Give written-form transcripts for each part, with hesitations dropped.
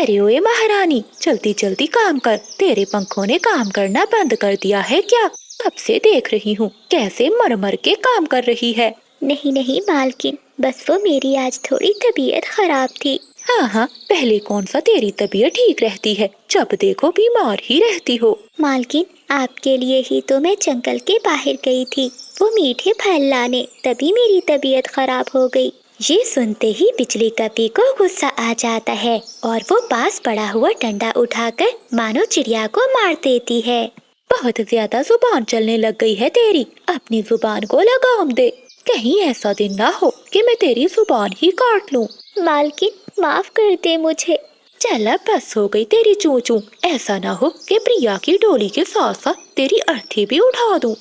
अरे ओए महारानी, जल्दी जल्दी काम कर। तेरे पंखों ने काम करना बंद कर दिया है क्या? कब से देख रही हूँ कैसे मर मर के काम कर रही है। नहीं नहीं मालकिन, बस वो मेरी आज थोड़ी तबीयत खराब थी। हाँ हाँ, पहले कौन सा तेरी तबीयत ठीक रहती है, जब देखो बीमार ही रहती हो। मालकिन, आपके लिए ही तो मैं जंगल के बाहर गई थी, वो मीठे फल लाने, तभी मेरी तबीयत खराब हो गई। ये सुनते ही बिजली कपी को गुस्सा आ जाता है और वो पास पड़ा हुआ डंडा उठाकर मानो चिड़िया को मार देती है। बहुत ज्यादा जुबान चलने लग गई है तेरी, अपनी जुबान को लगाम दे। कहीं ऐसा दिन ना हो कि मैं तेरी जुबान ही काट लूं। मालकिन, माफ कर दे मुझे। चल अब बस हो गई तेरी चू चू। ऐसा ना हो कि प्रिया की डोली के साथ साथ तेरी अर्थी भी उठा दूं।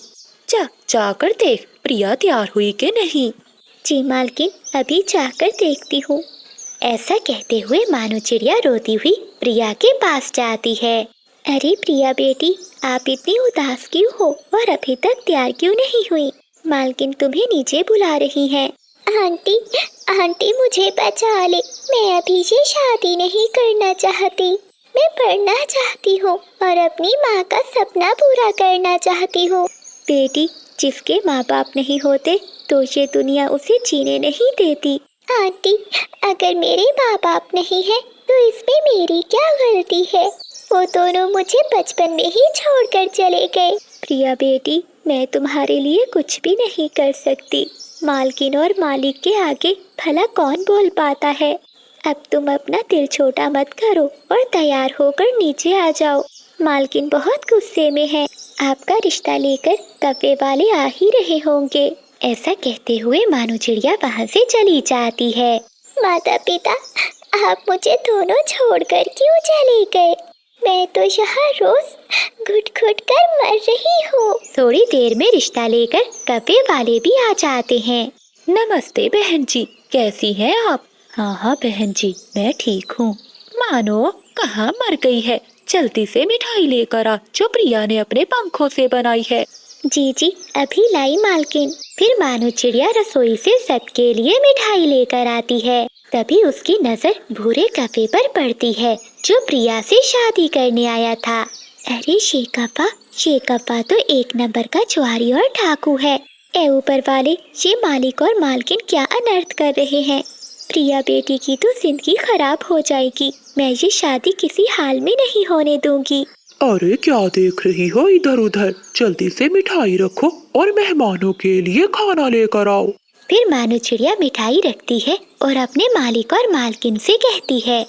जा जाकर देख प्रिया तैयार हुई कि नहीं। जी मालकिन, अभी जाकर देखती हूँ। ऐसा कहते हुए मानो चिड़िया रोती हुई प्रिया के पास जाती है। अरे प्रिया बेटी, आप इतनी उदास क्यों हो और अभी तक तैयार क्यों नहीं हुई? मालकिन तुम्हें नीचे बुला रही हैं। आंटी, आंटी मुझे बचा ले, मैं अभी ये शादी नहीं करना चाहती। मैं पढ़ना चाहती हूँ और अपनी माँ का सपना पूरा करना चाहती हूँ। बेटी, जिसके माँ बाप नहीं होते तो ये दुनिया उसे जीने नहीं देती। आंटी, अगर मेरे माँ बाप नहीं है तो इसमें मेरी क्या गलती है? वो दोनों मुझे बचपन में ही छोड़कर चले गए। प्रिया बेटी, मैं तुम्हारे लिए कुछ भी नहीं कर सकती। मालकिन और मालिक के आगे भला कौन बोल पाता है? अब तुम अपना दिल छोटा मत करो और तैयार होकर नीचे आ जाओ। मालकिन बहुत गुस्से में है, आपका रिश्ता लेकर कब्बे वाले आ ही रहे होंगे। ऐसा कहते हुए मानो चिड़िया वहाँ से चली जाती है। माता पिता, आप मुझे दोनों छोड़कर क्यों चले गए? मैं तो यहाँ रोज घुट घुट कर मर रही हूँ। थोड़ी देर में रिश्ता लेकर कब्बे वाले भी आ जाते हैं। नमस्ते बहन जी, कैसी हैं आप? हाँ हाँ बहन जी, मैं ठीक हूँ। मानो कहाँ मर गई है, जल्दी से मिठाई लेकर आ जो प्रिया ने अपने पंखों से बनाई है। जी जी, अभी लाई मालकिन। फिर मानो चिड़िया रसोई से सबके लिए मिठाई लेकर आती है। तभी उसकी नजर भूरे कपे पर पड़ती है जो प्रिया से शादी करने आया था। अरे शेकप्पा तो एक नंबर का जुआरी और डाकू है। ए ऊपर वाले, ये मालिक और मालकिन क्या अनर्थ कर रहे हैं? प्रिया बेटी की तो जिंदगी खराब हो जाएगी। मैं ये शादी किसी हाल में नहीं होने दूंगी। अरे क्या देख रही हो इधर उधर, जल्दी से मिठाई रखो और मेहमानों के लिए खाना लेकर आओ। फिर मानो चिड़िया मिठाई रखती है और अपने मालिक और मालकिन से कहती है,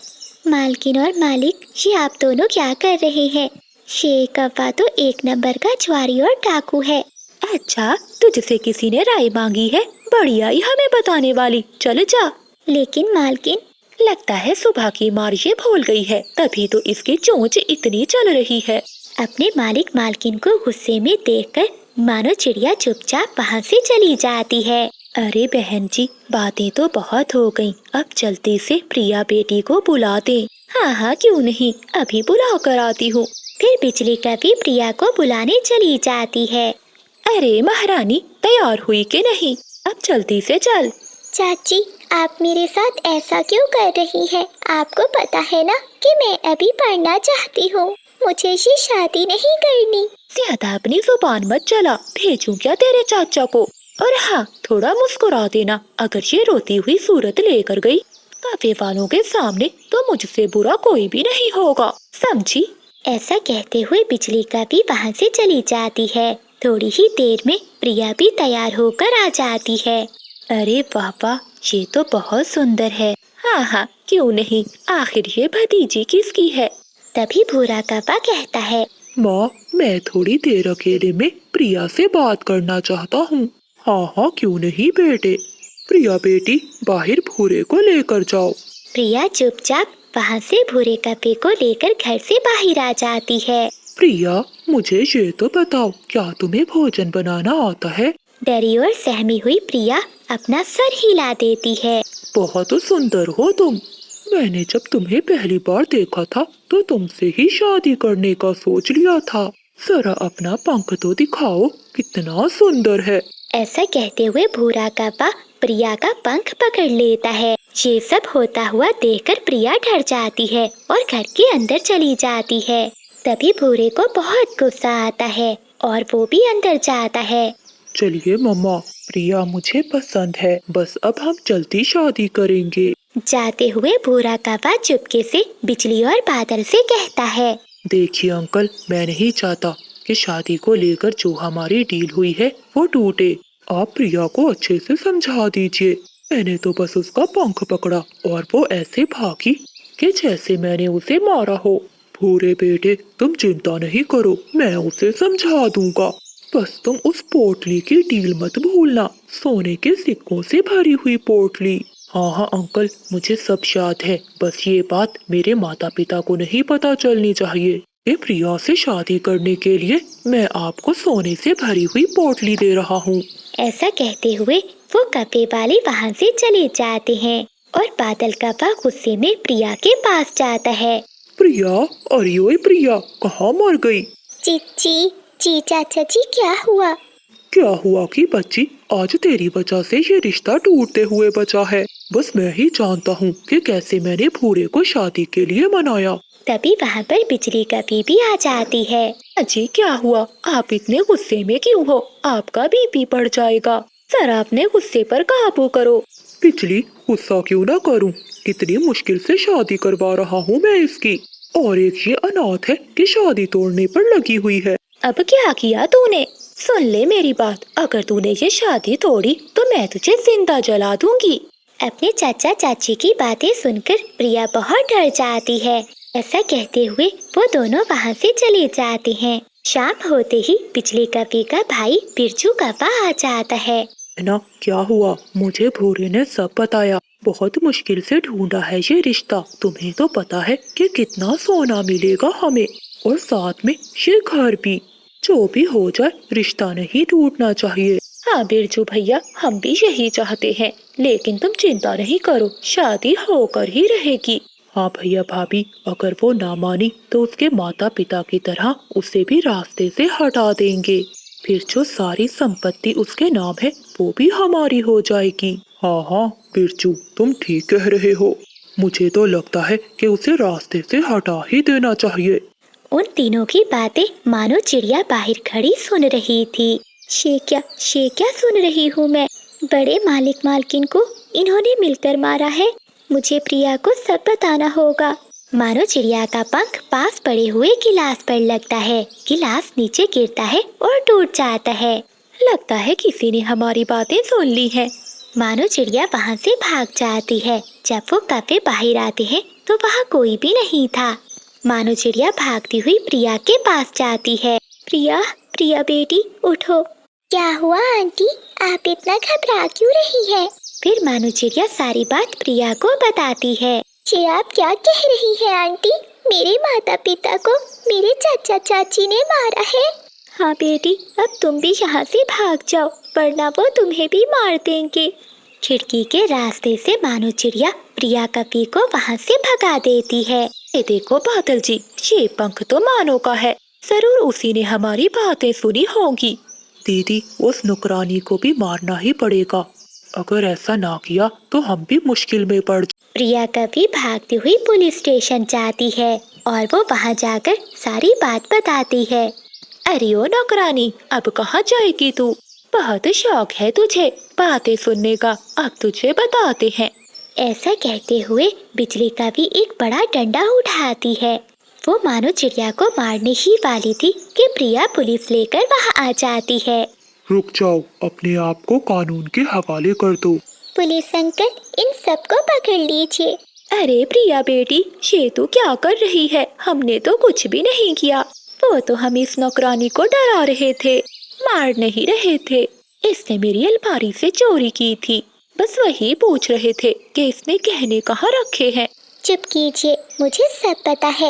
मालकिन और मालिक, ये आप दोनों क्या कर रहे हैं? शेकप्पा तो एक नंबर का जुआरी और डाकू है। अच्छा, तुझसे किसी ने राय मांगी है? बढ़िया ही हमें बताने वाली, चल जा। लेकिन मालकिन, लगता है सुबह की मार ये भूल गई है, तभी तो इसकी चोंच इतनी चल रही है। अपने मालिक मालकिन को गुस्से में देखकर मानो चिड़िया चुपचाप वहाँ से चली जाती है। अरे बहन जी, बातें तो बहुत हो गईं, अब जल्दी से प्रिया बेटी को बुला दे। हाँ हाँ क्यों नहीं, अभी बुला कर आती हूँ। फिर बिजली कभी प्रिया को बुलाने चली जाती है। अरे महारानी, तैयार हुई कि नहीं? अब जल्दी से चल। चाची, आप मेरे साथ ऐसा क्यों कर रही हैं? आपको पता है ना कि मैं अभी पढ़ना चाहती हूँ, मुझे ये शादी नहीं करनी। ज्यादा अपनी जुबान मत चला, भेजूं क्या तेरे चाचा को? और हाँ, थोड़ा मुस्कुरा देना, अगर ये रोती हुई सूरत लेकर गई कब्बे वालों के सामने तो मुझसे बुरा कोई भी नहीं होगा, समझी? ऐसा कहते हुए बिजली कभी वहाँ से चली जाती है। थोड़ी ही देर में प्रिया भी तैयार होकर आ जाती है। अरे बाबा, ये तो बहुत सुंदर है। हाँ हाँ क्यों नहीं, आखिर ये भतीजी किसकी है? तभी भूरा कपा कहता है, माँ, मैं थोड़ी देर अकेले में प्रिया से बात करना चाहता हूँ। हाँ हाँ क्यों नहीं बेटे। प्रिया बेटी, बाहर भूरे को लेकर जाओ। प्रिया चुपचाप वहाँ से भूरे कपे को लेकर घर से बाहर आ जाती है। प्रिया, मुझे ये तो बताओ, क्या तुम्हें भोजन बनाना आता है? डरी और सहमी हुई प्रिया अपना सर हिला देती है। बहुत सुंदर हो तुम। मैंने जब तुम्हें पहली बार देखा था तो तुमसे ही शादी करने का सोच लिया था। जरा अपना पंख तो दिखाओ, कितना सुंदर है। ऐसा कहते हुए भूरा कौवा प्रिया का पंख पकड़ लेता है। ये सब होता हुआ देखकर प्रिया डर जाती है और घर के अंदर चली जाती है। तभी भूरे को बहुत गुस्सा आता है और वो भी अंदर जाता है। चलिए मम्मा, प्रिया मुझे पसंद है, बस अब हम जल्दी शादी करेंगे। जाते हुए भूरा कौवा चुपके से बिजली और बादल से कहता है, देखिए अंकल, मैं नहीं चाहता कि शादी को लेकर जो हमारी डील हुई है वो टूटे। आप प्रिया को अच्छे से समझा दीजिए। मैंने तो बस उसका पंख पकड़ा और वो ऐसे भागी कि जैसे मैंने उसे मारा हो। भूरे बेटे, तुम चिंता नहीं करो, मैं उसे समझा दूंगा। बस तुम उस पोटली की डील मत भूलना, सोने के सिक्कों से भरी हुई पोटली। हाँ हाँ अंकल, मुझे सब याद है। बस ये बात मेरे माता पिता को नहीं पता चलनी चाहिए कि प्रिया से शादी करने के लिए मैं आपको सोने से भरी हुई पोटली दे रहा हूँ। ऐसा कहते हुए वो कौवे वाले वहाँ से चले जाते हैं और बादल कौवा गुस्से में प्रिया के पास जाता है। प्रिया, अरे ओए प्रिया, कहाँ मर गई? जी चाचा जी, क्या हुआ? क्या हुआ कि बच्ची, आज तेरी वजह से ये रिश्ता टूटते हुए बचा है। बस मैं ही जानता हूँ कि कैसे मैंने भूरे को शादी के लिए मनाया। तभी वहाँ पर बिजली का बीबी आ जाती है। अजी क्या हुआ? आप इतने गुस्से में क्यों हो? आपका बीपी बढ़ जाएगा। जरा अपने गुस्से पर काबू करो। बिजली, गुस्सा क्यों ना करूं? कितनी मुश्किल से शादी करवा रहा हूँ मैं इसकी, और एक ये अनाथ है कि शादी तोड़ने पर लगी हुई है। अब क्या किया तूने? सुन ले मेरी बात, अगर तूने ये शादी तोड़ी तो मैं तुझे जिंदा जला दूंगी। अपने चाचा चाची की बातें सुनकर प्रिया बहुत डर जाती है। ऐसा कहते हुए वो दोनों वहाँ से चले जाते हैं। शाम होते ही बिजली कौवे का भाई बिरजू कौवा आ जाता है। ना, क्या हुआ? मुझे भूरे ने सब बताया। बहुत मुश्किल से ढूंढा है ये रिश्ता। तुम्हें तो पता है कि कितना सोना मिलेगा हमें, और साथ में ये घर भी। जो भी हो जाए, रिश्ता नहीं टूटना चाहिए। हाँ बिरजू भैया, हम भी यही चाहते हैं, लेकिन तुम चिंता नहीं करो, शादी होकर ही रहेगी। हाँ भैया भाभी, अगर वो ना मानी तो उसके माता पिता की तरह उसे भी रास्ते से हटा देंगे। फिर जो सारी संपत्ति उसके नाम है वो भी हमारी हो जाएगी। हाँ हाँ बिरजू, तुम ठीक कह रहे हो। मुझे तो लगता है कि उसे रास्ते से हटा ही देना चाहिए। उन तीनों की बातें मानो चिड़िया बाहर खड़ी सुन रही थी। शे क्या सुन रही हूँ मैं? बड़े मालिक मालकिन को इन्होंने मिलकर मारा है। मुझे प्रिया को सब बताना होगा। मानो चिड़िया का पंख पास पड़े हुए गिलास पर लगता है। गिलास नीचे गिरता है और टूट जाता है। लगता है किसी ने हमारी बातें सुन ली हैं। मानो चिड़िया वहाँ से भाग जाती है। जब वो कौवे बाहर आते हैं तो वहाँ कोई भी नहीं था। मानो चिड़िया भागती हुई प्रिया के पास जाती है। प्रिया बेटी, उठो। क्या हुआ आंटी, आप इतना घबरा क्यों रही है? फिर मानो चिड़िया सारी बात प्रिया को बताती है। ये आप क्या कह रही है आंटी? मेरे माता पिता को मेरे चाचा चाची ने मारा है। हाँ बेटी, अब तुम भी यहाँ से भाग जाओ, वरना वो तुम्हें भी मार देंगे। खिड़की के रास्ते से मानो चिड़िया प्रिया कौवे को वहाँ से भगा देती है। ये देखो बादल जी, ये पंख तो मानो का है, जरूर उसी ने हमारी बातें सुनी होंगी। दीदी, उस नुकरानी को भी मारना ही पड़ेगा। अगर ऐसा ना किया तो हम भी मुश्किल में पड़। प्रिया कौवे भागती हुई पुलिस स्टेशन जाती है और वो वहाँ जाकर सारी बात बताती है। अरे ओ नौकरानी, अब कहाँ जाएगी तू? बहुत शौक है तुझे बातें सुनने का, अब तुझे बताते हैं। ऐसा कहते हुए बिजली कौवे एक बड़ा डंडा उठाती है। वो मानो चिड़िया को मारने ही वाली थी कि प्रिया पुलिस लेकर वहाँ आ जाती है। रुक जाओ, अपने आप को कानून के हवाले कर दो। पुलिस अंकल, इन सबको पकड़ लीजिए। अरे प्रिया बेटी, ये तू क्या कर रही है? हमने तो कुछ भी नहीं किया। वो तो हम इस नौकरानी को डरा रहे थे, मार नहीं रहे थे। इसने मेरी अलमारी से चोरी की थी, बस वही पूछ रहे थे कि इसने गहने कहाँ रखे हैं। चुप कीजिए, मुझे सब पता है।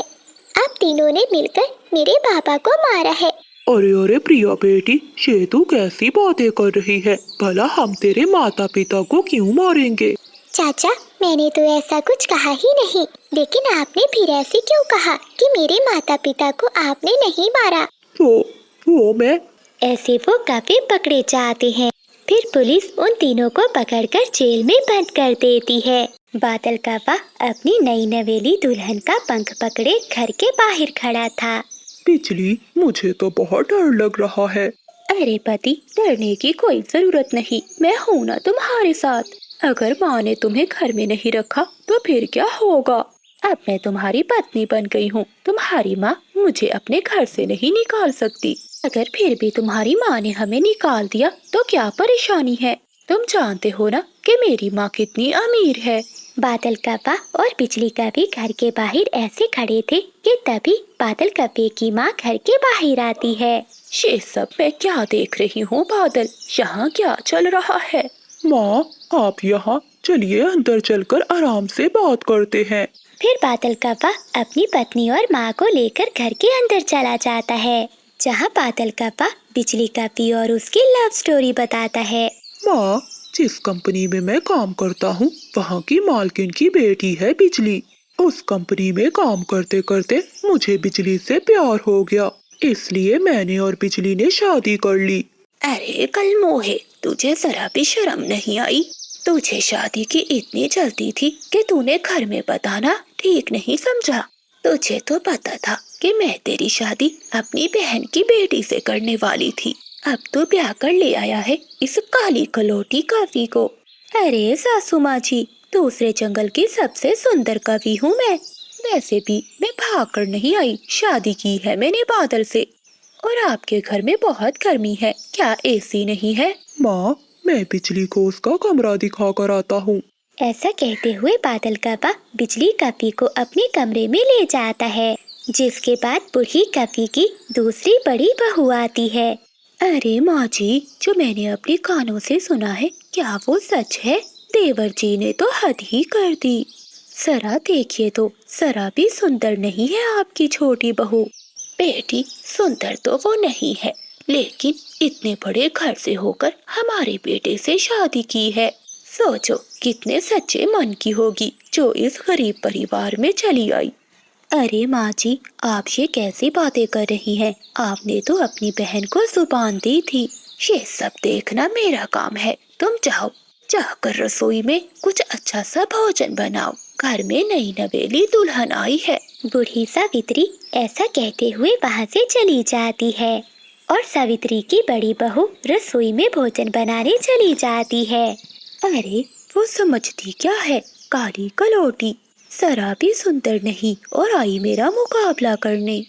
आप तीनों ने मिलकर मेरे पापा को मारा है। अरे प्रिया बेटी, ये तू कैसी बातें कर रही है? भला हम तेरे माता पिता को क्यों मारेंगे? चाचा, मैंने तो ऐसा कुछ कहा ही नहीं, लेकिन आपने फिर ऐसे क्यों कहा कि मेरे माता पिता को आपने नहीं मारा? वो मैं ऐसे वो कौवे पकड़े जाते हैं। फिर पुलिस उन तीनों को पकड़कर जेल में बंद कर देती है। बादल कव्वा अपनी नई नवेली दुल्हन का पंख पकड़े घर के बाहर खड़ा था। बिजली, मुझे तो बहुत डर लग रहा है। अरे पति, डरने की कोई जरूरत नहीं, मैं हूँ ना तुम्हारे साथ। अगर माँ ने तुम्हें घर में नहीं रखा तो फिर क्या होगा? अब मैं तुम्हारी पत्नी बन गई हूँ। तुम्हारी माँ मुझे अपने घर से नहीं निकाल सकती। अगर फिर भी तुम्हारी माँ ने हमें निकाल दिया तो क्या परेशानी है? तुम जानते हो ना कि मेरी माँ कितनी अमीर है। बादल कव्वा और बिजली कव्वी घर के बाहर ऐसे खड़े थे कि तभी बादल कव्वे की माँ घर के बाहर आती है। ये सब मैं क्या देख रही हूँ बादल? यहाँ क्या चल रहा है? माँ, आप यहाँ चलिए, अंदर चलकर आराम से बात करते हैं। फिर बादल कव्वा अपनी पत्नी और माँ को लेकर घर के अंदर चला जाता है, जहाँ बादल कव्वा बिजली कव्वी और उसकी लव स्टोरी बताता है। माँ, जिस कंपनी में मैं काम करता हूँ वहाँ की मालकिन की बेटी है बिजली। उस कंपनी में काम करते करते मुझे बिजली से प्यार हो गया, इसलिए मैंने और बिजली ने शादी कर ली। अरे कलमोहे, तुझे जरा भी शर्म नहीं आई? तुझे शादी की इतनी जल्दी थी कि तूने घर में बताना ठीक नहीं समझा। तुझे तो पता था कि मैं तेरी शादी अपनी बहन की बेटी से करने वाली थी। अब तो ब्याह कर ले आया है इस काली कलोटी कवि को। अरे सासू माँ जी, दूसरे जंगल की सबसे सुंदर कवि हूँ मैं। वैसे भी मैं भाग कर नहीं आई, शादी की है मैंने बादल से। और आपके घर में बहुत गर्मी है, क्या एसी नहीं है? माँ, मैं बिजली को उसका कमरा दिखा कर आता हूँ। ऐसा कहते हुए बादल कव्वा बिजली कव्वी को अपने कमरे में ले जाता है, जिसके बाद बूढ़ी कव्वी की दूसरी बड़ी बहू आती है। अरे माँ जी, जो मैंने अपने कानों से सुना है, क्या वो सच है? देवर जी ने तो हद ही कर दी। जरा देखिए तो, जरा भी सुंदर नहीं है आपकी छोटी बहू। बेटी, सुंदर तो वो नहीं है, लेकिन इतने बड़े घर से होकर हमारे बेटे से शादी की है। सोचो कितने सच्चे मन की होगी जो इस गरीब परिवार में चली आई। अरे माँ जी, आप ये कैसी बातें कर रही हैं? आपने तो अपनी बहन को जुबान दी थी। ये सब देखना मेरा काम है। तुम जाओ, जाकर रसोई में कुछ अच्छा सा भोजन बनाओ। घर में नई नवेली दुल्हन आई है। बूढ़ी सावित्री ऐसा कहते हुए वहाँ से चली जाती है और सावित्री की बड़ी बहू रसोई में भोजन बनाने चली जाती है। अरे वो समझती क्या है, काली कलोटी, जरा भी सुंदर नहीं और आई मेरा मुकाबला करने।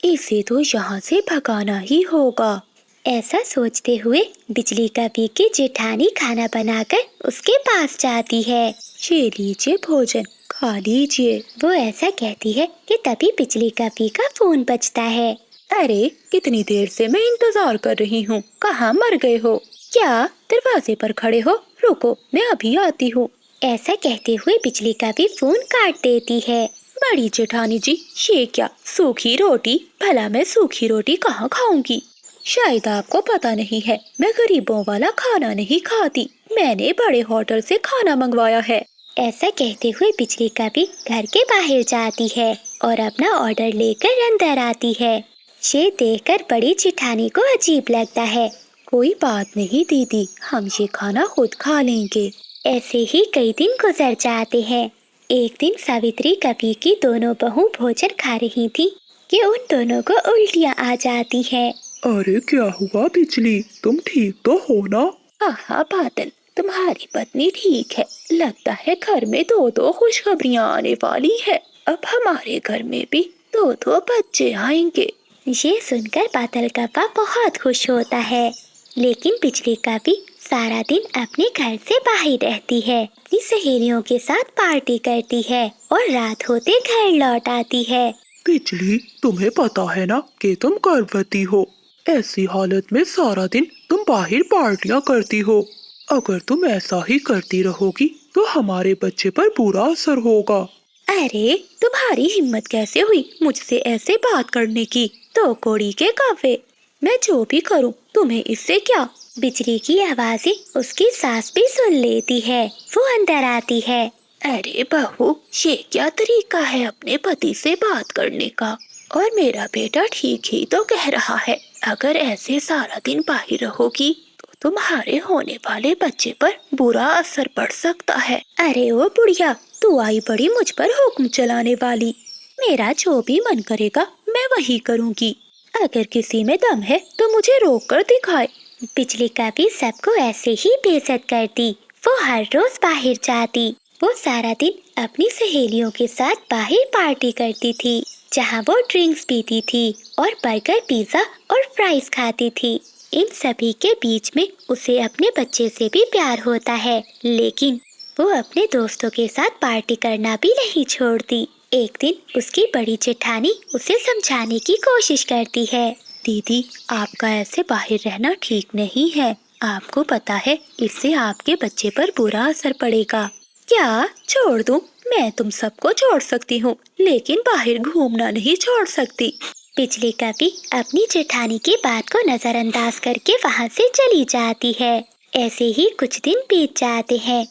इसे तो यहाँ से भगाना ही होगा। ऐसा सोचते हुए बिजली कव्वी की जेठानी खाना बनाकर उसके पास जाती है। ये लीजिए भोजन, खा लीजिए। वो ऐसा कहती है कि तभी बिजली कव्वी का फोन बजता है। अरे कितनी देर से मैं इंतजार कर रही हूँ, कहाँ मर गए हो? क्या दरवाजे पर खड़े हो? रुको, मैं अभी आती हूँ। ऐसा कहते हुए बिजली कव्वी फोन काट देती है। बड़ी जेठानी जी, ये क्या सूखी रोटी? भला मैं सूखी रोटी कहाँ खाऊंगी? शायद आपको पता नहीं है, मैं गरीबों वाला खाना नहीं खाती। मैंने बड़े होटल से खाना मंगवाया है। ऐसा कहते हुए बिजली कव्वी घर के बाहर जाती है और अपना ऑर्डर लेकर अंदर आती है। ये देखकर बड़ी जेठानी को अजीब लगता है। कोई बात नहीं दीदी, हम ये खाना खुद खा लेंगे। ऐसे ही कई दिन गुजर जाते हैं। एक दिन सावित्री कव्वी की दोनों बहू भोजन खा रही थी कि उन दोनों को उल्टियाँ आ जाती है। अरे क्या हुआ बिजली, तुम ठीक तो हो ना? हाँ बादल, तुम्हारी पत्नी ठीक है। लगता है घर में दो दो खुशखबरियाँ आने वाली है। अब हमारे घर में भी दो दो बच्चे आएंगे। ये सुनकर बादल कव्वा बहुत खुश होता है, लेकिन बिजली कव्वी सारा दिन अपने घर से बाहर रहती है, अपनी सहेलियों के साथ पार्टी करती है और रात होते घर लौट आती है। बिजली, तुम्हें पता है ना कि तुम गर्भवती हो। ऐसी हालत में सारा दिन तुम बाहर पार्टियां करती हो। अगर तुम ऐसा ही करती रहोगी तो हमारे बच्चे पर बुरा असर होगा। अरे तुम्हारी हिम्मत कैसे हुई मुझसे ऐसे बात करने की? तो कोड़ी के कव्वे, मैं जो भी करूं तुम्हें इससे क्या? बिजली की आवाज़ें उसकी सास भी सुन लेती है। वो अंदर आती है। अरे बहू, ये क्या तरीका है अपने पति से बात करने का? और मेरा बेटा ठीक ही तो कह रहा है, अगर ऐसे सारा दिन बाहर रहोगी तुम्हारे होने वाले बच्चे पर बुरा असर पड़ सकता है। अरे ओ बुढ़िया, तू आई बड़ी मुझ पर हुक्म चलाने वाली। मेरा जो भी मन करेगा मैं वही करूँगी। अगर किसी में दम है तो मुझे रोक कर दिखाए। बिजली का भी सबको ऐसे ही बेइज्जत करती। वो हर रोज बाहर जाती। वो सारा दिन अपनी सहेलियों के साथ बाहर पार्टी करती थी, जहाँ वो ड्रिंक्स पीती थी और बर्गर, पिज्जा और फ्राइज खाती थी। इन सभी के बीच में उसे अपने बच्चे से भी प्यार होता है, लेकिन वो अपने दोस्तों के साथ पार्टी करना भी नहीं छोड़ती। एक दिन उसकी बड़ी जेठानी उसे समझाने की कोशिश करती है। दीदी, आपका ऐसे बाहर रहना ठीक नहीं है। आपको पता है इससे आपके बच्चे पर बुरा असर पड़ेगा। क्या छोड़ दूं? मैं तुम सबको छोड़ सकती हूँ, लेकिन बाहर घूमना नहीं छोड़ सकती। बिजली का भी अपनी जेठानी की बात को नजरअंदाज करके वहाँ से चली जाती है। ऐसे ही कुछ दिन बीत जाते हैं।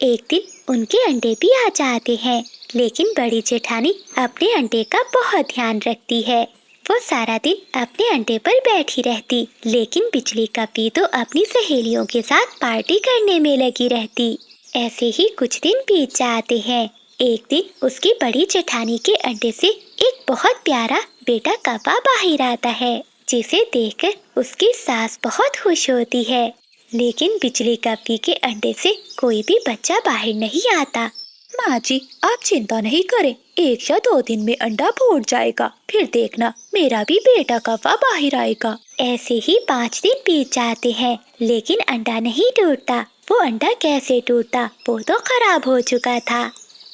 एक दिन उनके अंडे भी आ जाते हैं, लेकिन बड़ी जेठानी अपने अंडे का बहुत ध्यान रखती है। वो सारा दिन अपने अंडे पर बैठी रहती, लेकिन बिजली का भी तो अपनी सहेलियों के साथ पार्टी करने में लगी रहती। ऐसे ही कुछ दिन बीत जाते हैं। एक दिन उसकी बड़ी जेठानी के अंडे से एक बहुत प्यारा बेटा कौवा बाहर आता है, जिसे देखकर उसकी सास बहुत खुश होती है। लेकिन बिजली कौवे के अंडे से कोई भी बच्चा बाहर नहीं आता। माँ जी, आप चिंता नहीं करें, 1 या 2 दिन में अंडा फूट जाएगा। फिर देखना मेरा भी बेटा कौवा बाहर आएगा। ऐसे ही 5 दिन बीत जाते हैं, लेकिन अंडा नहीं टूटता। वो अंडा कैसे टूटा, वो तो खराब हो चुका था।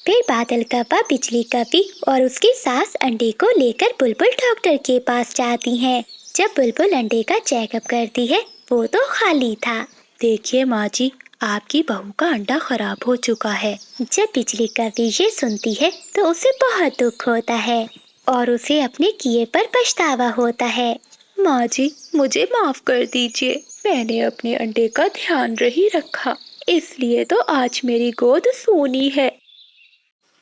फिर बादल कौवा, बिजली कौवी और उसकी सास अंडे को लेकर बुलबुल डॉक्टर के पास जाती हैं। जब बुलबुल अंडे का चेकअप करती है, वो तो खाली था। देखिए माँ जी, आपकी बहू का अंडा खराब हो चुका है। जब बिजली कौवी ये सुनती है तो उसे बहुत दुख होता है और उसे अपने किए पर पछतावा होता है। माँ जी, मुझे माफ कर दीजिए। मैंने अपने अंडे का ध्यान नहीं रखा, इसलिए तो आज मेरी गोद सूनी है।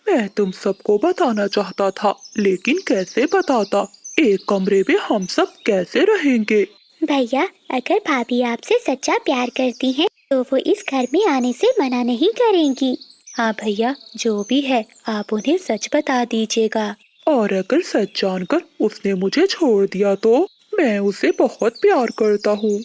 मैं तुम सबको बताना चाहता था, लेकिन कैसे बताता? एक कमरे में हम सब कैसे रहेंगे? भैया, अगर भाभी आपसे सच्चा प्यार करती हैं, तो वो इस घर में आने से मना नहीं करेंगी। हाँ भैया, जो भी है आप उन्हें सच बता दीजिएगा। और अगर सच जानकर उसने मुझे छोड़ दिया तो? मैं उसे बहुत प्यार करता हूँ।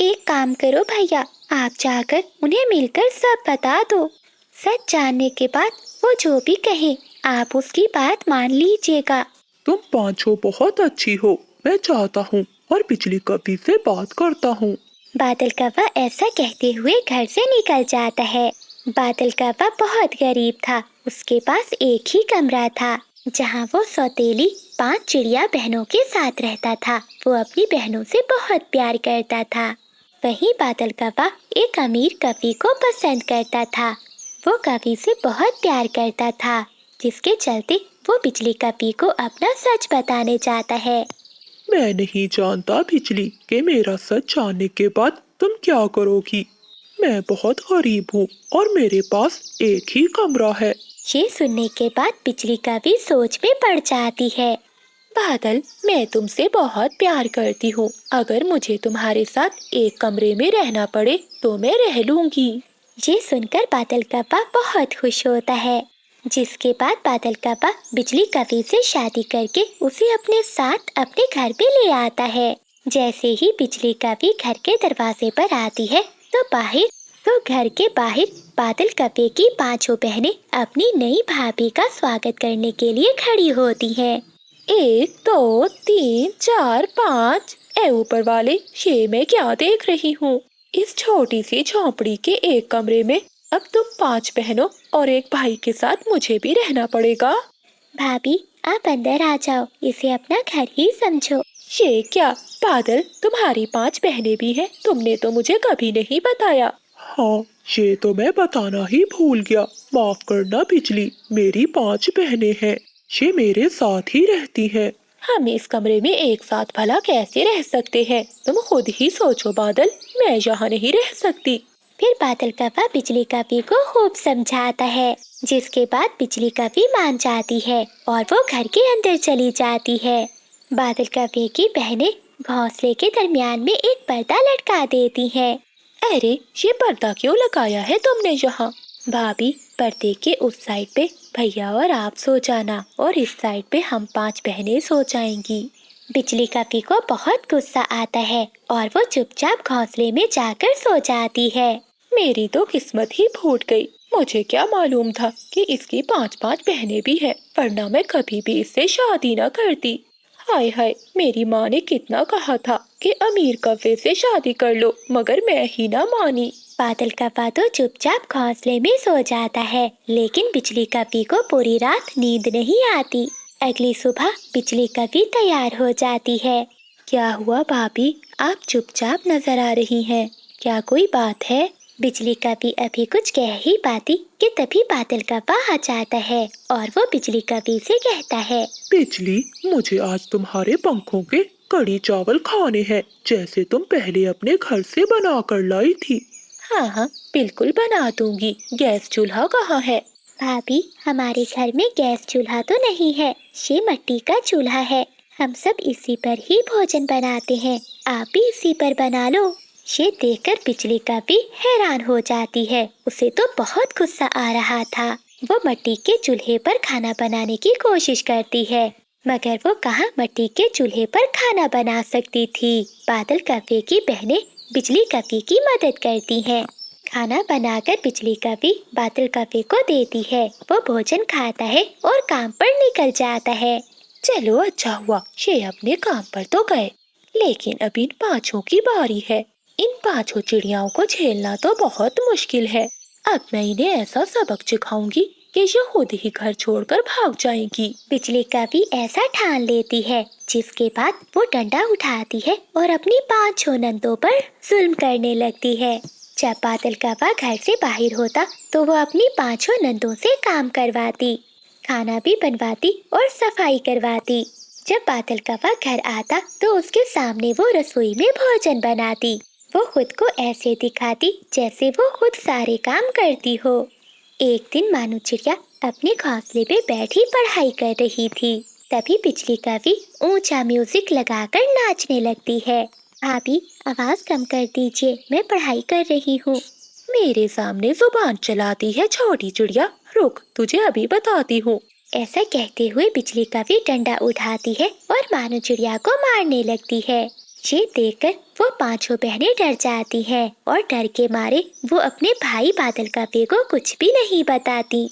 एक काम करो भैया, आप जाकर उन्हें मिलकर सब बता दो। सच जानने के बाद वो जो भी कहे, आप उसकी बात मान लीजिएगा। तुम पांचों बहुत अच्छी हो। मैं चाहता हूँ और बिजली कौवी से बात करता हूँ। बादल कौवा ऐसा कहते हुए घर से निकल जाता है। बादल कौवा बहुत गरीब था। उसके पास एक ही कमरा था, जहाँ वो सौतेली 5 चिड़िया बहनों के साथ रहता था। वो अपनी बहनों से बहुत प्यार करता था। वहीं बादल कौवा एक अमीर कवि को पसंद करता था। वो कवि से बहुत प्यार करता था, जिसके चलते वो बिजली कवि को अपना सच बताने जाता है। मैं नहीं जानता बिजली कि मेरा सच जानने के बाद तुम क्या करोगी। मैं बहुत गरीब हूँ और मेरे पास एक ही कमरा है। ये सुनने के बाद बिजली कवि सोच में पड़ जाती है। बादल, मैं तुमसे बहुत प्यार करती हूँ। अगर मुझे तुम्हारे साथ एक कमरे में रहना पड़े तो मैं रह लूंगी। ये सुनकर बादल कौवा बहुत खुश होता है, जिसके बाद बादल कौवा बिजली कवि से शादी करके उसे अपने साथ अपने घर पे ले आता है। जैसे ही बिजली कवि घर के दरवाजे पर आती है, तो घर के बाहर बादल कौवे की 5 बहनें अपनी नई भाभी का स्वागत करने के लिए खड़ी होती हैं। 1 2 3 4 5। ए ऊपर वाले, ये मैं क्या देख रही हूँ? इस छोटी सी झोंपड़ी के एक कमरे में अब तुम 5 बहनों और एक भाई के साथ मुझे भी रहना पड़ेगा। भाभी, आप अंदर आ जाओ, इसे अपना घर ही समझो। ये क्या बादल, तुम्हारी 5 बहनें भी हैं? तुमने तो मुझे कभी नहीं बताया। हाँ, ये तो मैं बताना ही भूल गया। माफ करना बिजली, मेरी 5 बहनें हैं। ये मेरे साथ ही रहती हैं। हम इस कमरे में एक साथ भला कैसे रह सकते हैं? तुम खुद ही सोचो बादल, मैं यहाँ नहीं रह सकती। फिर बादल कौवा बिजली कवि को खूब समझाता है, जिसके बाद बिजली कवि मान जाती है और वो घर के अंदर चली जाती है। बादल कवि की बहनें घोंसले के दरमियान में एक पर्दा लटका देती हैं। अरे ये पर्दा क्यों लगाया है तुमने यहाँ? भाभी, पर्दे के उस साइड पे भैया और आप सो जाना और इस साइड पे हम 5 बहनें सो जाएंगी। बिजली कपी को बहुत गुस्सा आता है और वो चुपचाप घोंसले में जाकर सो जाती है। मेरी तो किस्मत ही फूट गई। मुझे क्या मालूम था कि इसकी 5-5 बहनें भी हैं, वरना मैं कभी भी इससे शादी न करती। हाय हाय, मेरी माँ ने कितना कहा था कि अमीर कव्वे से शादी कर लो, मगर मैं ही ना मानी। बादल कव्वा तो चुपचाप घोंसले में सो जाता है, लेकिन बिजली कपी को पूरी रात नींद नहीं आती। अगली सुबह बिजली कपी तैयार हो जाती है। क्या हुआ भाभी, आप चुपचाप नजर आ रही हैं? क्या कोई बात है? बिजली कपी अभी कुछ कह ही पाती कि तभी बादल कव्वा आ जाता है और वो बिजली कपी से कहता है, बिजली, मुझे आज तुम्हारे पंखों के कड़ी चावल खाने हैं, जैसे तुम पहले अपने घर से बना कर लाई थी। हाँ हाँ, बिल्कुल बना दूंगी। गैस चूल्हा कहाँ है? भाभी, हमारे घर में गैस चूल्हा तो नहीं है, ये मिट्टी का चूल्हा है। हम सब इसी पर ही भोजन बनाते हैं, आप भी इसी पर बना लो। ये देखकर बिजली कपी हैरान हो जाती है। उसे तो बहुत गुस्सा आ रहा था। वो मिट्टी के चूल्हे पर खाना बनाने की कोशिश करती है, मगर वो कहाँ मिट्टी के चूल्हे पर खाना बना सकती थी। बादल कव्वे की बहनें बिजली कपी की मदद करती हैं। खाना बनाकर बिजली कपी बादल कव्वे को देती है। वो भोजन खाता है और काम पर निकल जाता है। चलो अच्छा हुआ, ये अपने काम पर तो गए, लेकिन अब इन 5 की बारी है। इन 5 चिड़ियाओं को झेलना तो बहुत मुश्किल है। अब मैं इन्हें ऐसा सबक सिखाऊंगी कि ये खुद ही घर छोड़कर भाग जाएंगी। बिजली कपी ऐसा ठान लेती है, जिसके बाद वो डंडा उठाती है और अपनी 5 नंदों पर जुल्म करने लगती है। जब बादल कव्वा घर से बाहर होता तो वो अपनी 5 नंदों से काम करवाती, खाना भी बनवाती और सफाई करवाती। जब बादल कव्वा घर आता तो उसके सामने वो रसोई में भोजन बनाती। वो खुद को ऐसे दिखाती जैसे वो खुद सारे काम करती हो। एक दिन मानू चिड़िया अपने घोंसले पे बैठी पढ़ाई कर रही थी। तभी बिजली कपी ऊंचा म्यूजिक लगाकर नाचने लगती है। भाभी, आवाज कम कर दीजिए, मैं पढ़ाई कर रही हूँ। मेरे सामने जुबान चलाती है छोटी चिड़िया, रुक, तुझे अभी बताती हूँ। ऐसा कहते हुए बिजली कपी डंडा उठाती है और मानू चिड़िया को मारने लगती है। ये देखकर वो 5 बहनें डर जाती हैं और डर के मारे वो अपने भाई बादल कव्वे को कुछ भी नहीं बताती।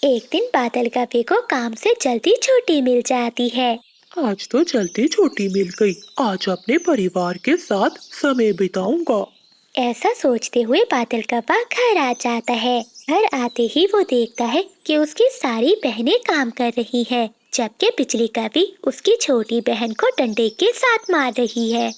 एक दिन बादल कव्वे को काम से जल्दी छुट्टी मिल जाती है। आज तो जल्दी छुट्टी मिल गई, आज अपने परिवार के साथ समय बिताऊंगा। ऐसा सोचते हुए बादल कव्वा घर आ जाता है। घर आते ही वो देखता है कि उसकी सारी बहनें काम कर रही हैं, जबकि बिजली कपी उसकी छोटी बहन को डंडे के साथ मार रही है,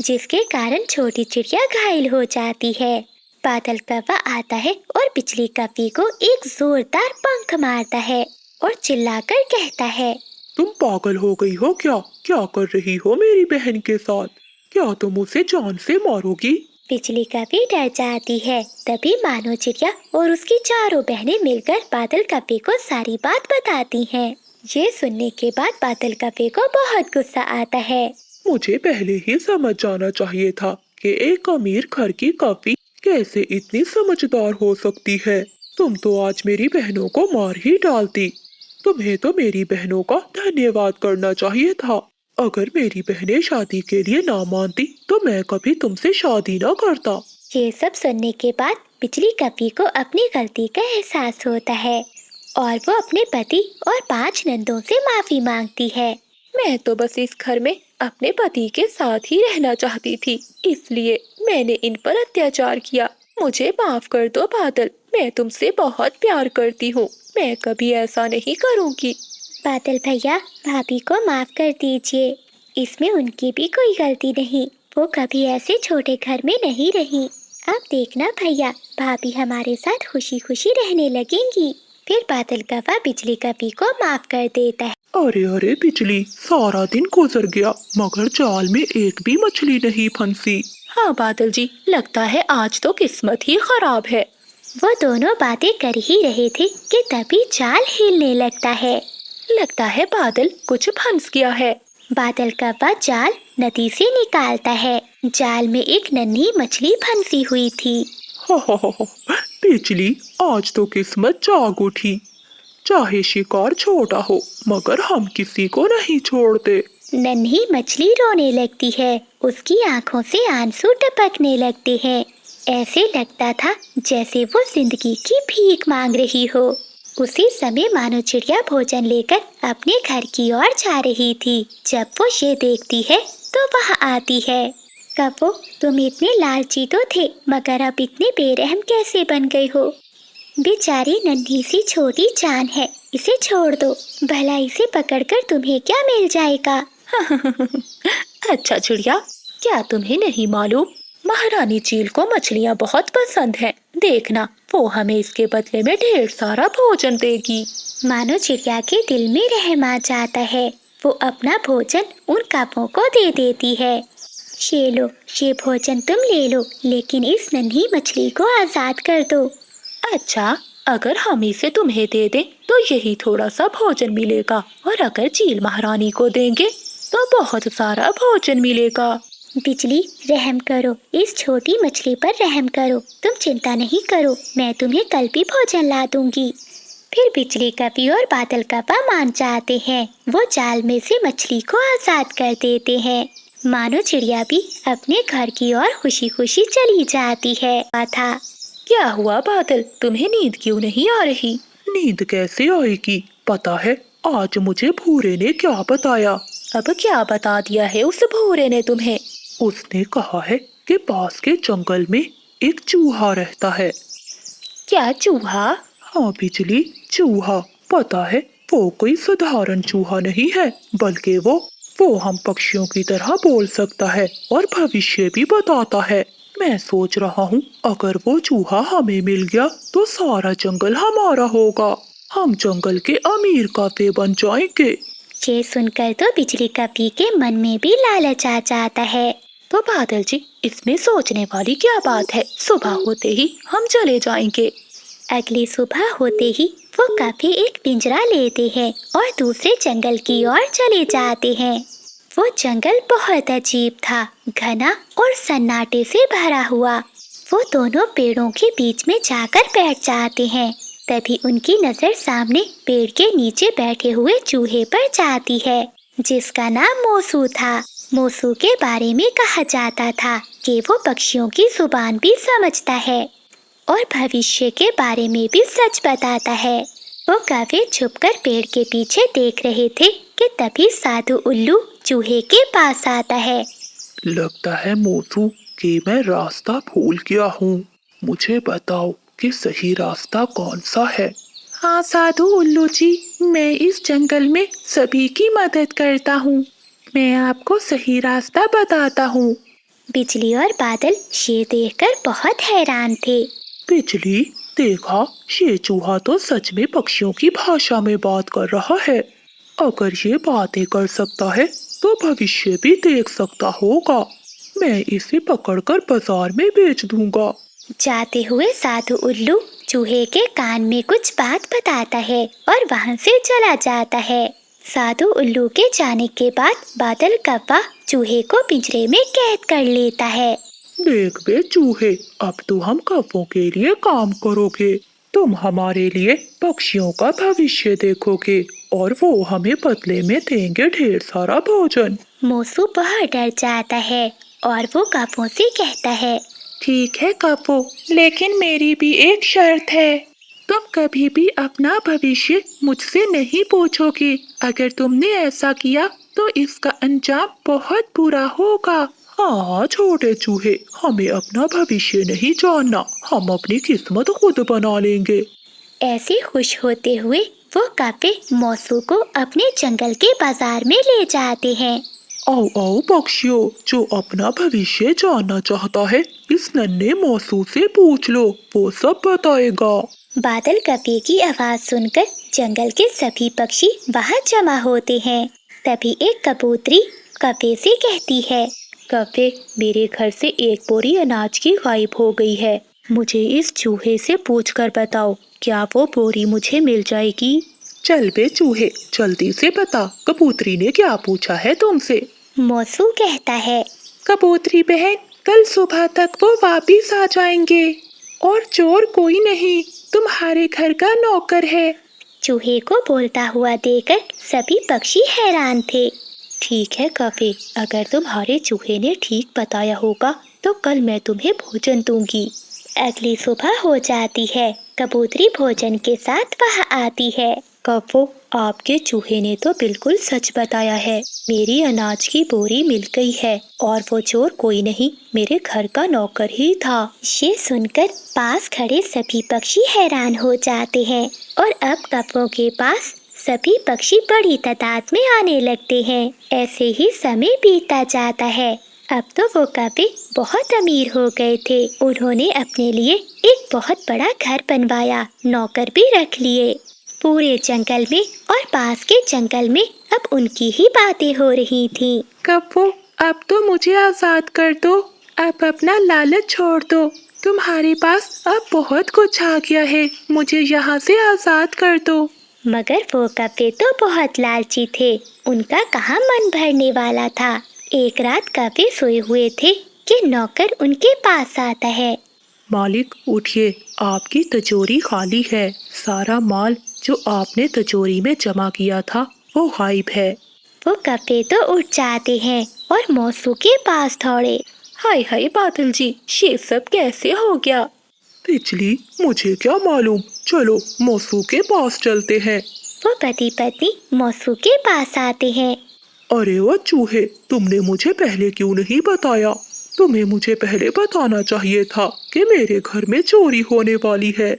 जिसके कारण छोटी चिड़िया घायल हो जाती है। बादल कव्वा आता है और बिजली कपी को एक जोरदार पंख मारता है और चिल्लाकर कहता है, तुम पागल हो गई हो क्या? क्या कर रही हो मेरी बहन के साथ? क्या तुम उसे जान से मारोगी? बिजली कपी डर जाती है। तभी मानो चिड़िया और उसकी चारों बहनें मिलकर बादल कपी को सारी बात बताती हैं। ये सुनने के बाद बादल कव्वे को बहुत गुस्सा आता है। मुझे पहले ही समझ जाना चाहिए था कि एक अमीर घर की कपी कैसे इतनी समझदार हो सकती है। तुम तो आज मेरी बहनों को मार ही डालती। तुम्हें तो मेरी बहनों का धन्यवाद करना चाहिए था। अगर मेरी बहनें शादी के लिए ना मानती तो मैं कभी तुमसे शादी ना करता। ये सब सुनने के बाद बिजली कपी को अपनी गलती का एहसास होता है और वो अपने पति और 5 नंदों से माफी मांगती है। मैं तो बस इस घर में अपने पति के साथ ही रहना चाहती थी, इसलिए मैंने इन पर अत्याचार किया। मुझे माफ कर दो बादल, मैं तुमसे बहुत प्यार करती हूँ, मैं कभी ऐसा नहीं करूँगी। बादल भैया, भाभी को माफ कर दीजिए, इसमें उनकी भी कोई गलती नहीं, वो कभी ऐसे छोटे घर में नहीं रही। अब देखना भैया, भाभी हमारे साथ खुशी खुशी रहने लगेंगी। फिर बादल कव्वा बिजली कपी को माफ कर देता है। अरे अरे बिजली, सारा दिन गुजर गया मगर जाल में एक भी मछली नहीं फंसी। हाँ बादल जी, लगता है आज तो किस्मत ही खराब है। वो दोनों बातें कर ही रहे थे कि तभी जाल हिलने लगता है। लगता है बादल कुछ फंस गया है। बादल कौवा जाल नदी से निकालता है। जाल में एक नन्ही मछली फंसी हुई थी। बिजली, आज तो किस्मत जाग उठी। चाहे शिकार छोटा हो, मगर हम किसी को नहीं छोड़ते। नन्ही मछली रोने लगती है। उसकी आंखों से आंसू टपकने लगते हैं। ऐसे लगता था जैसे वो जिंदगी की भीख मांग रही हो। उसी समय मानो चिड़िया भोजन लेकर अपने घर की ओर जा रही थी। जब वो ये देखती है तो वहाँ आती है। कब्बो, तुम इतने लालची तो थे, मगर अब इतने बेरहम कैसे बन गई हो? बेचारी नन्ही सी छोटी जान है, इसे छोड़ दो। भला इसे पकड़कर तुम्हें क्या मिल जाएगा? अच्छा चिड़िया, क्या तुम्हें नहीं मालूम, महारानी चील को मछलियाँ बहुत पसंद हैं। देखना, वो हमें इसके बदले में ढेर सारा भोजन देगी। मानो चिड़िया के दिल में रहम आ जाता है। वो अपना भोजन उन कौवों को दे देती है। ये लो, ये भोजन तुम ले लो, लेकिन इस नन्ही मछली को आजाद कर दो। अच्छा, अगर हम इसे तुम्हें दे दें तो यही थोड़ा सा भोजन मिलेगा, और अगर चील महारानी को देंगे तो बहुत सारा भोजन मिलेगा। बिजली, रहम करो, इस छोटी मछली पर रहम करो। तुम चिंता नहीं करो, मैं तुम्हें कल भी भोजन ला दूंगी। फिर बिजली कवि और बादल कौवा मान जाते हैं। वो जाल में से मछली को आजाद कर देते हैं। मानो चिड़िया भी अपने घर की ओर खुशी खुशी चली जाती है। था क्या हुआ बादल, तुम्हें नींद क्यों नहीं आ रही? नींद कैसे आएगी? पता है आज मुझे भूरे ने क्या बताया? अब क्या बता दिया है उस भूरे ने तुम्हें? उसने कहा है कि पास के जंगल में एक चूहा रहता है। क्या चूहा? हाँ बिजली, चूहा। पता है, वो कोई साधारण चूहा नहीं है, बल्कि वो हम पक्षियों की तरह बोल सकता है और भविष्य भी बताता है। मैं सोच रहा हूँ अगर वो चूहा हमें मिल गया तो सारा जंगल हमारा होगा। हम जंगल के अमीर कौवे बन जाएंगे। ये सुनकर तो बिजली कवि के मन में भी लालच आ जाता है। तो बादल जी, इसमें सोचने वाली क्या बात है? सुबह होते ही हम चले जाएंगे। अगली सुबह होते ही वो कौवे एक पिंजरा लेते हैं और दूसरे जंगल की ओर चले जाते हैं। वो जंगल बहुत अजीब था, घना और सन्नाटे से भरा हुआ। वो दोनों पेड़ों के बीच में जाकर बैठ जाते हैं। तभी उनकी नजर सामने पेड़ के नीचे बैठे हुए चूहे पर जाती है, जिसका नाम मोसू था। मोसू के बारे में कहा जाता था कि वो पक्षियों की जुबान भी समझता है और भविष्य के बारे में भी सच बताता है। वो कौवे छुपकर पेड़ के पीछे देख रहे थे कि तभी साधु उल्लू चूहे के पास आता है। लगता है मोसू कि मैं रास्ता भूल गया हूँ। मुझे बताओ कि सही रास्ता कौन सा है? हाँ साधु उल्लू जी, मैं इस जंगल में सभी की मदद करता हूँ। मैं आपको सही रास्ता बताता हूँ। बिजली और बादल ये देखकर बहुत हैरान थे। बिजली, देखा, ये चूहा तो सच में पक्षियों की भाषा में बात कर रहा है। अगर ये बातें कर सकता है तो भविष्य भी देख सकता होगा। मैं इसे पकड़कर बाजार में बेच दूंगा। जाते हुए साधु उल्लू चूहे के कान में कुछ बात बताता है और वहां से चला जाता है। साधु उल्लू के जाने के बाद बादल कौवा चूहे को पिंजरे में कैद कर लेता है। देख बे चूहे, अब तो हम कौवों के लिए काम करोगे। तुम हमारे लिए पक्षियों का भविष्य देखोगे और वो हमें बदले में देंगे ढेर सारा भोजन। मोसू बहुत डर जाता है और वो कौवों से कहता है, ठीक है कौवों, लेकिन मेरी भी एक शर्त है। तुम कभी भी अपना भविष्य मुझसे नहीं पूछोगे। अगर तुमने ऐसा किया तो इसका अंजाम बहुत बुरा होगा। हाँ छोटे चूहे, हमें अपना भविष्य नहीं जानना, हम अपनी किस्मत खुद बना लेंगे। ऐसे खुश होते हुए वो कौवे मोसू को अपने जंगल के बाजार में ले जाते हैं। आओ आओ पक्षियों, जो अपना भविष्य जानना चाहता है इस नन्हे मोसू से पूछ लो, वो सब बताएगा। बादल कौवे की आवाज सुनकर जंगल के सभी पक्षी वहां जमा होते हैं। तभी एक कबूतरी कौवे से कहती है, कौवे, मेरे घर से एक बोरी अनाज की गायब हो गई है। मुझे इस चूहे से पूछकर बताओ, क्या वो बोरी मुझे मिल जाएगी? चल बे चूहे, जल्दी से बता, कबूतरी ने क्या पूछा है तुमसे? मौसू कहता है। कबूतरी बहन, कल सुबह तक वो वापिस आ जाएंगे और चोर कोई नहीं, तुम्हारे घर का नौकर है। चूहे को बोलता हुआ देखकर सभी पक्षी हैरान थे। ठीक है कफे, अगर तुम्हारे चूहे ने ठीक बताया होगा तो कल मैं तुम्हें भोजन दूंगी। अगली सुबह हो जाती है। कबूतरी भोजन के साथ वहां आती है। कफो, आपके चूहे ने तो बिल्कुल सच बताया है। मेरी अनाज की बोरी मिल गई है और वो चोर कोई नहीं, मेरे घर का नौकर ही था। ये सुनकर पास खड़े सभी पक्षी हैरान हो जाते हैं और अब कप्पों के पास सभी पक्षी बड़ी तादाद में आने लगते हैं। ऐसे ही समय बीतता जाता है। अब तो वो कप्पे बहुत अमीर हो गए थे। उन्होंने अपने लिए एक बहुत बड़ा घर बनवाया, नौकर भी रख लिए। पूरे जंगल में और पास के जंगल में अब उनकी ही बातें हो रही थीं। कप्पो, अब तो मुझे आजाद कर दो, अब अपना लालच छोड़ दो। तुम्हारे पास अब बहुत कुछ आ गया है, मुझे यहाँ से आजाद कर दो। मगर वो कप्पे तो बहुत लालची थे, उनका कहाँ मन भरने वाला था। एक रात कप्पे सोए हुए थे कि नौकर उनके पास आता है। मालिक उठिए, आपकी तिजोरी खाली है। सारा माल जो आपने तिजोरी में जमा किया था वो गायब है। वो कप्पे तो उठ जाते हैं और मौसू के पास दौड़े। हाय हाय बादल जी, ये सब कैसे हो गया? बिजली, मुझे क्या मालूम, चलो मौसू के पास चलते हैं। वो पति पत्नी मौसू के पास आते हैं। अरे वो चूहे, तुमने मुझे पहले क्यों नहीं बताया? तुम्हें मुझे पहले बताना चाहिए था कि मेरे घर में चोरी होने वाली है।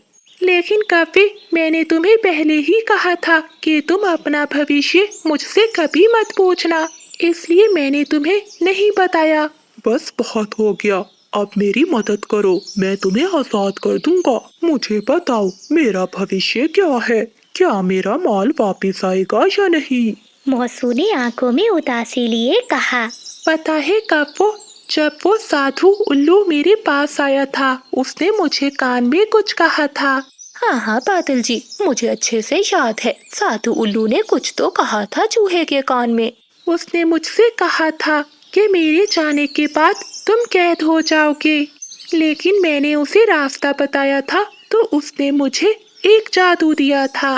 लेकिन कप्पे, मैंने तुम्हें पहले ही कहा था कि तुम अपना भविष्य मुझसे कभी मत पूछना, इसलिए मैंने तुम्हें नहीं बताया। बस बहुत हो गया, अब मेरी मदद करो, मैं तुम्हें आजाद कर दूंगा। मुझे बताओ, मेरा भविष्य क्या है? क्या मेरा माल वापस आएगा या नहीं? मौसू ने आंखों में उदासी लिए कहा। पता है कप्पो, जब वो साधु उल्लू मेरे पास आया था, उसने मुझे कान में कुछ कहा था। हाँ हाँ बादल जी, मुझे अच्छे से याद है, साधु उल्लू ने कुछ तो कहा था चूहे के कान में। उसने मुझसे कहा था कि मेरे जाने के बाद तुम कैद हो जाओगे, लेकिन मैंने उसे रास्ता बताया था तो उसने मुझे एक जादू दिया था।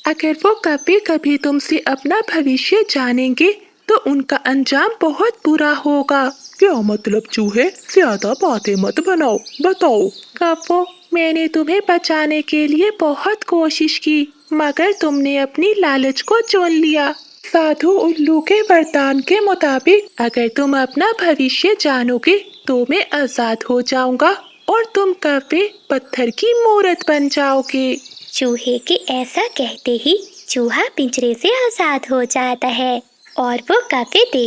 अगर वो कभी कभी तुमसे अपना भविष्य जानेंगे तो उनका अंजाम बहुत बुरा होगा। क्या मतलब चूहे, ज्यादा बातें मत बनाओ, बताओ। कप्पो, मैंने तुम्हें बचाने के लिए बहुत कोशिश की, मगर तुमने अपनी लालच को चुन लिया। साधु उल्लू के वरदान के मुताबिक अगर तुम अपना भविष्य जानोगे तो मैं आजाद हो जाऊंगा और तुम कप्पे पत्थर की मूरत बन जाओगे। चूहे के ऐसा कहते ही चूहा पिंजरे से आजाद हो जाता है और वो कप्पे देख